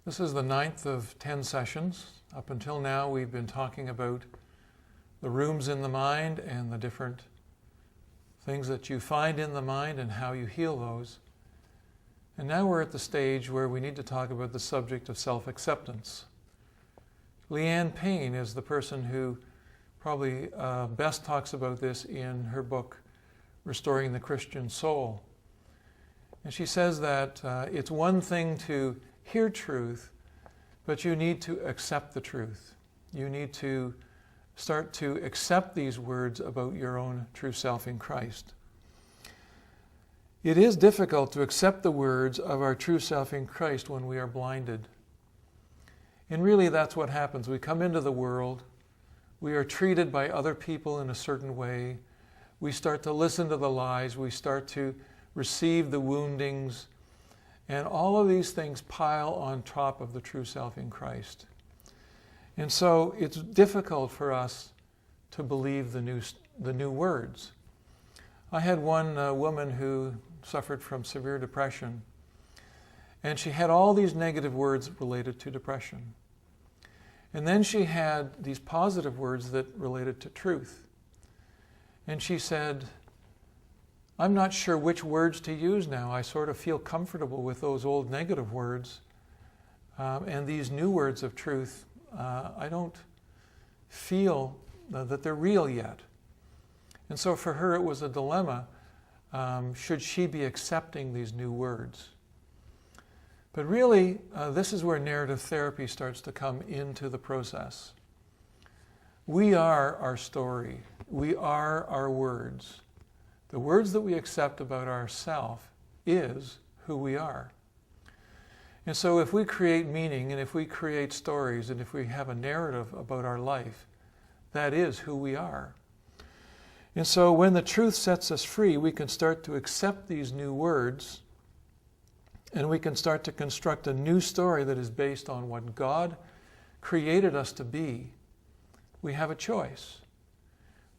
This is the 9th of 10 sessions. Up until now, we've been talking about the rooms in the mind and the different things that you find in the mind and how you heal those. And now we're at the stage where we need to talk about the subject of self-acceptance. Leanne Payne is the person who probably best talks about this in her book, Restoring the Christian Soul. And she says that it's one thing to hear truth, but you need to accept the truth. You need to start to accept these words about your own true self in Christ. It is difficult to accept the words of our true self in Christ when we are blinded. And really that's what happens. We come into the world, we are treated by other people in a certain way, we start to listen to the lies, we start to receive the woundings, and all of these things pile on top of the true self in Christ. And so it's difficult for us to believe the new words. I had one woman who suffered from severe depression, and she had all these negative words related to depression. And then she had these positive words that related to truth. And she said, I'm not sure which words to use now. I sort of feel comfortable with those old negative words. And these new words of truth, I don't feel that they're real yet. And so for her it was a dilemma. Should she be accepting these new words? But really, this is where narrative therapy starts to come into the process. We are our story. We are our words. The words that we accept about ourselves is who we are. And so if we create meaning, and if we create stories, and if we have a narrative about our life, that is who we are. And so when the truth sets us free, we can start to accept these new words, and we can start to construct a new story that is based on what God created us to be. We have a choice.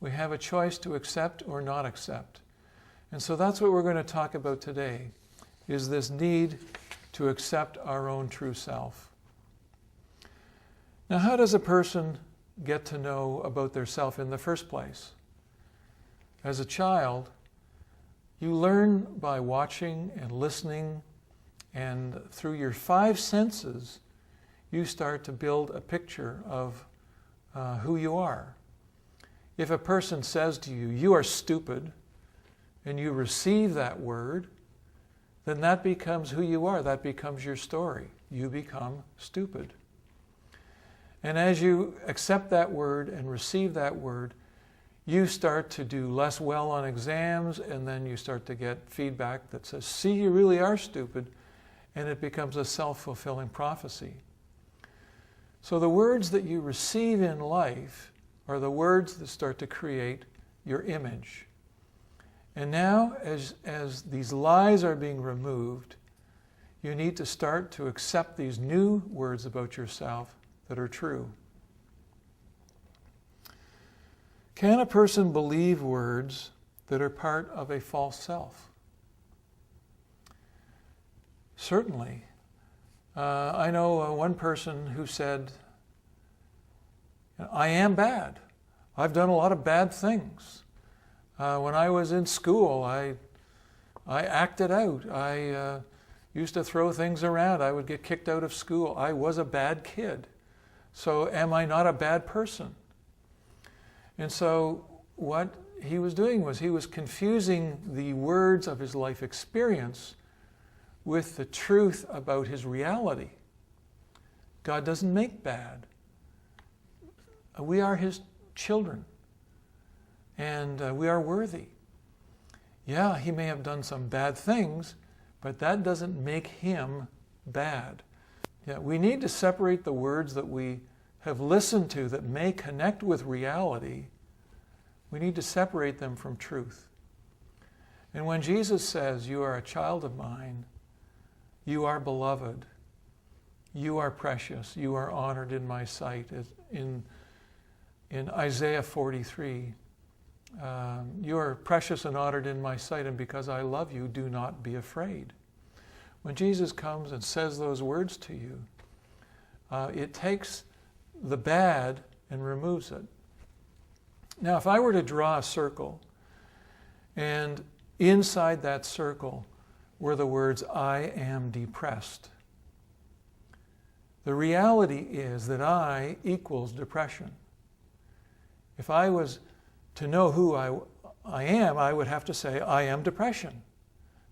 We have a choice to accept or not accept. And so that's what we're going to talk about today, is this need to accept our own true self. Now, how does a person get to know about their self in the first place? As a child, you learn by watching and listening, and through your 5 senses, you start to build a picture of who you are. If a person says to you, you are stupid, and you receive that word, then that becomes who you are. That becomes your story. You become stupid. And as you accept that word and receive that word, you start to do less well on exams, and then you start to get feedback that says, see, you really are stupid, and it becomes a self-fulfilling prophecy. So the words that you receive in life are the words that start to create your image. And now, as these lies are being removed, you need to start to accept these new words about yourself that are true. Can a person believe words that are part of a false self? Certainly. I know one person who said, I am bad. I've done a lot of bad things. When I was in school, I acted out. I used to throw things around. I would get kicked out of school. I was a bad kid. So am I not a bad person? And so what he was doing was he was confusing the words of his life experience with the truth about his reality. God doesn't make bad. We are his children. And we are worthy. Yeah, he may have done some bad things, but that doesn't make him bad. Yeah, we need to separate the words that we have listened to that may connect with reality. We need to separate them from truth. And when Jesus says, you are a child of mine, you are beloved, you are precious, you are honored in my sight, in Isaiah 43, you are precious and honored in my sight, and because I love you, do not be afraid. When Jesus comes and says those words to you, It takes the bad and removes it. Now, if I were to draw a circle, and inside that circle were the words, "I am depressed," the reality is that I equals depression. If I was to know who I am, I would have to say, I am depression,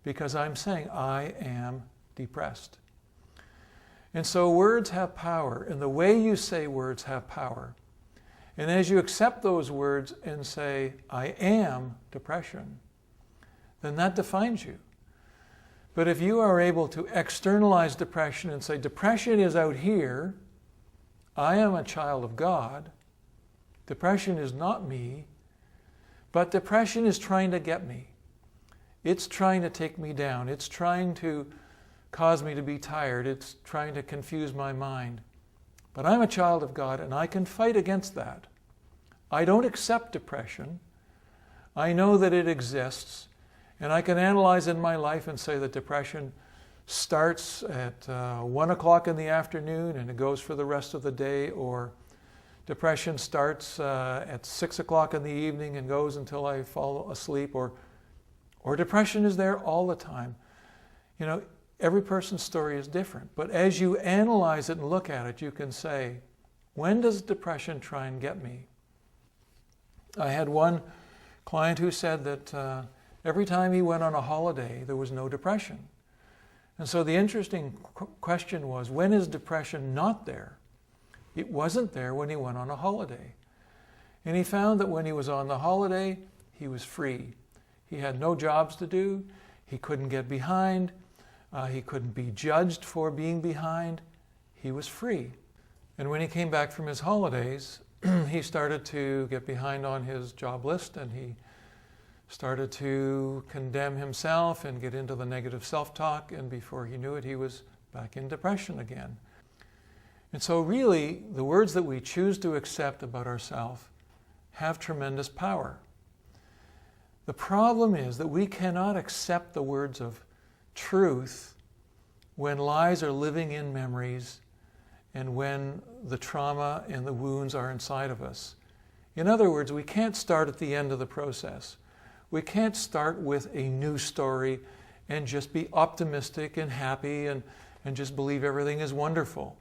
because I'm saying I am depressed. And so words have power, and the way you say words have power. And as you accept those words and say, I am depression, then that defines you. But if you are able to externalize depression and say, depression is out here, I am a child of God, depression is not me, but depression is trying to get me. It's trying to take me down. It's trying to cause me to be tired. It's trying to confuse my mind. But I'm a child of God, and I can fight against that. I don't accept depression. I know that it exists, and I can analyze in my life and say that depression starts at 1 o'clock in the afternoon and it goes for the rest of the day, or depression starts at 6 o'clock in the evening and goes until I fall asleep, or depression is there all the time. You know, every person's story is different, but as you analyze it and look at it, you can say, when does depression try and get me? I had one client who said that every time he went on a holiday, there was no depression. And so the interesting question was, when is depression not there? It wasn't there when he went on a holiday. And he found that when he was on the holiday, he was free. He had no jobs to do. He couldn't get behind. He couldn't be judged for being behind. He was free. And when he came back from his holidays, he started to get behind on his job list, and he started to condemn himself and get into the negative self-talk, and before he knew it, he was back in depression again. And so really, the words that we choose to accept about ourselves have tremendous power. The problem is that we cannot accept the words of truth when lies are living in memories and when the trauma and the wounds are inside of us. In other words, we can't start at the end of the process. We can't start with a new story and just be optimistic and happy and just believe everything is wonderful.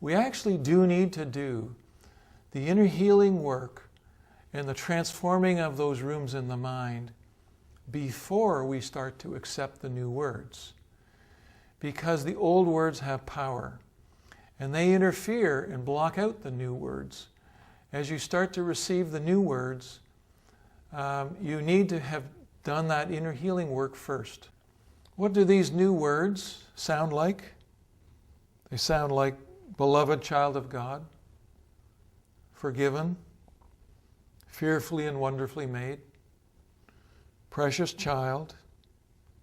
We actually do need to do the inner healing work and the transforming of those rooms in the mind before we start to accept the new words. Because the old words have power, and they interfere and block out the new words. As you start to receive the new words, you need to have done that inner healing work first. What do these new words sound like? They sound like beloved child of God, forgiven, fearfully and wonderfully made, precious child,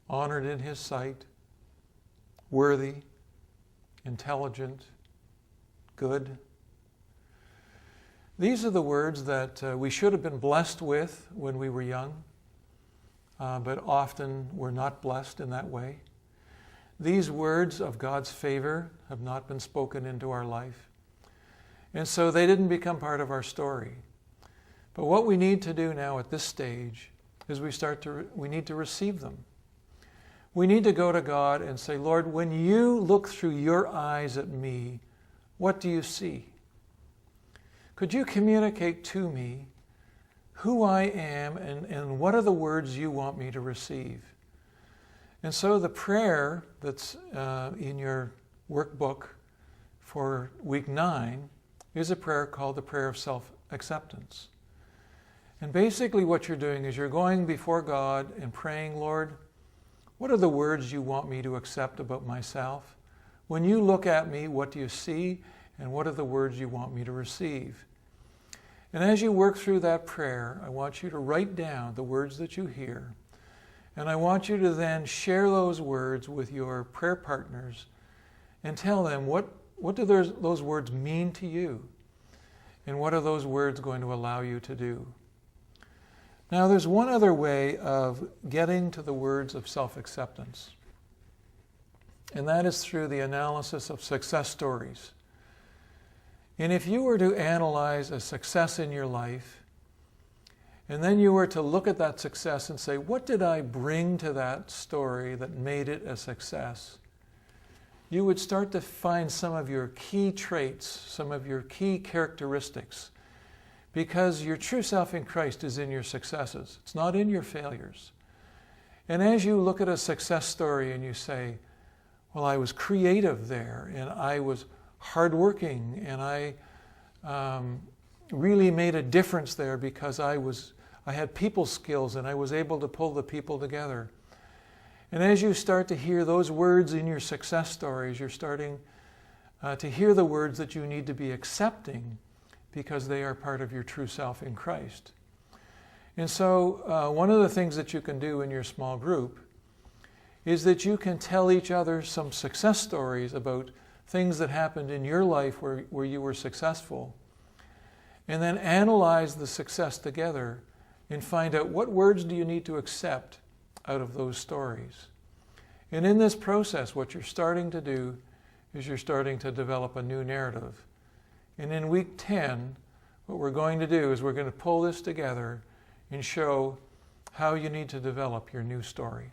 honored in His sight, worthy, intelligent, good. These are the words that we should have been blessed with when we were young, but often we're not blessed in that way. These words of God's favor have not been spoken into our life, and so they didn't become part of our story. But what we need to do now at this stage is we need to receive them. We need to go to God and say, Lord, when you look through your eyes at me, what do you see? Could you communicate to me who I am and what are the words you want me to receive? And so the prayer that's in your workbook for week 9 is a prayer called the prayer of self-acceptance. And basically what you're doing is you're going before God and praying, Lord, what are the words you want me to accept about myself? When you look at me, what do you see? And what are the words you want me to receive? And as you work through that prayer, I want you to write down the words that you hear. And I want you to then share those words with your prayer partners and tell them what do those words mean to you? And what are those words going to allow you to do? Now, there's one other way of getting to the words of self-acceptance, and that is through the analysis of success stories. And if you were to analyze a success in your life, and then you were to look at that success and say, what did I bring to that story that made it a success? You would start to find some of your key traits, some of your key characteristics, because your true self in Christ is in your successes. It's not in your failures. And as you look at a success story and you say, well, I was creative there, and I was hardworking, and I really made a difference there because I had people skills and I was able to pull the people together. And as you start to hear those words in your success stories, you're starting to hear the words that you need to be accepting because they are part of your true self in Christ. And so one of the things that you can do in your small group is that you can tell each other some success stories about things that happened in your life where you were successful, and then analyze the success together and find out what words do you need to accept out of those stories. And in this process, what you're starting to do is you're starting to develop a new narrative. And in week 10, what we're going to do is we're going to pull this together and show how you need to develop your new story.